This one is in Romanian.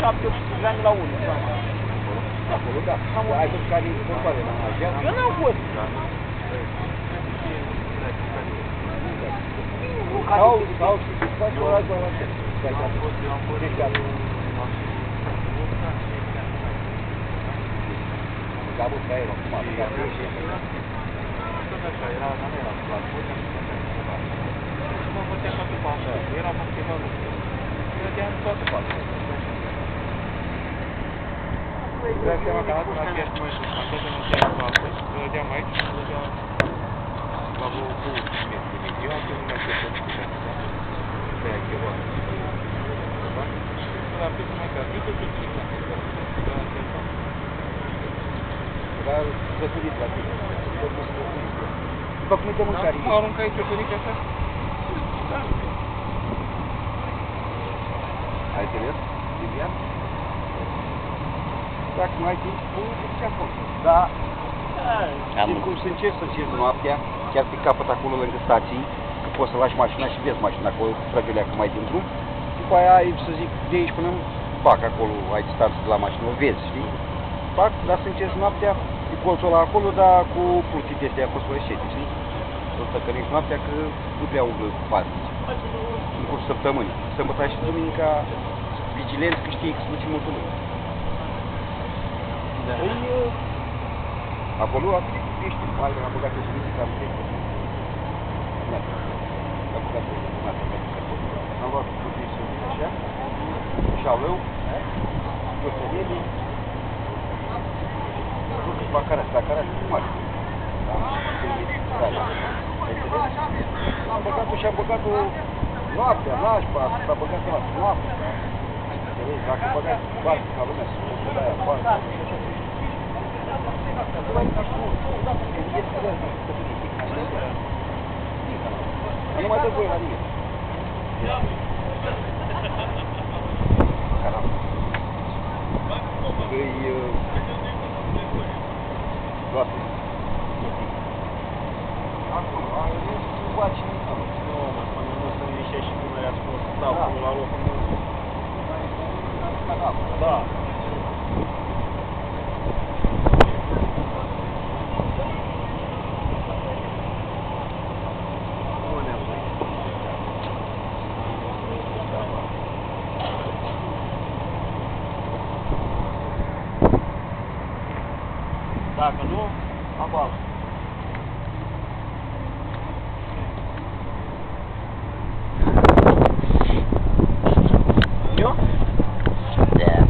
7-8 ani la 1. Acolo, da. Ai tot care e vorboare la magea? Eu n-am fost. Sau și faci oraș la la ce? Am fost Gabul pe aer, acum, gabul și... tot așa, era, dar nu era clar, mă făceam toată partea, eram optimal, vedeam toată partea. Îți dai seama că atunci la chiar mai sus, am tot în oceanul noastră, vedeam aici și vedeam la vreo 200 metri. Eu am primit mai știu să știu pe aia ceva. Dar pe cum mai clar, nu tot ce Era zăturit la tine. După cum uite mâncare. Mă aruncă aici o punică așa? Da. Ai înțeles? Lilian? Dacă nu ai timp, pune ce acolo. Da. Știi cum să încerci să ieși noaptea, chiar pe capăt acolo lângă stații, că poți să lași mașina și vezi mașina acolo, trăgălea cum ai din drum. După aia ai, să zic, de aici până în Bac, acolo ai distanță de la mașină, o vezi, știi? Bac, dar să încerci noaptea, e colțul ăla acolo, dar cu pulții de astea fosforescente, știi? Să tăcănești noaptea, că nu prea umblă pazi în cursul săptămânii. Sâmbătă și duminica, vigilenți, că știi că sunt puțin multă lume. Da. Păi, acolo, ești, am băgat o sfântă, am trecut. Am băgat o sfântă, am luat puțin sfântă, așa, șaulău, găsănelii, nu câțiva carați, dar carați cu mari. Am băgat-o și am băgat-o noaptea, nașpa, s-a băgat noaptea. Dacă băgați barcă ca lumea, să dă aia barcă. Nu mai dă voie la nimeni. Îi toate. Acum, nu faci nimic. Nu, mă, până nu sunt niște și cum le-a spus, stau acolo la locul meu. Da. Dacă nu, aval. Eu? Da.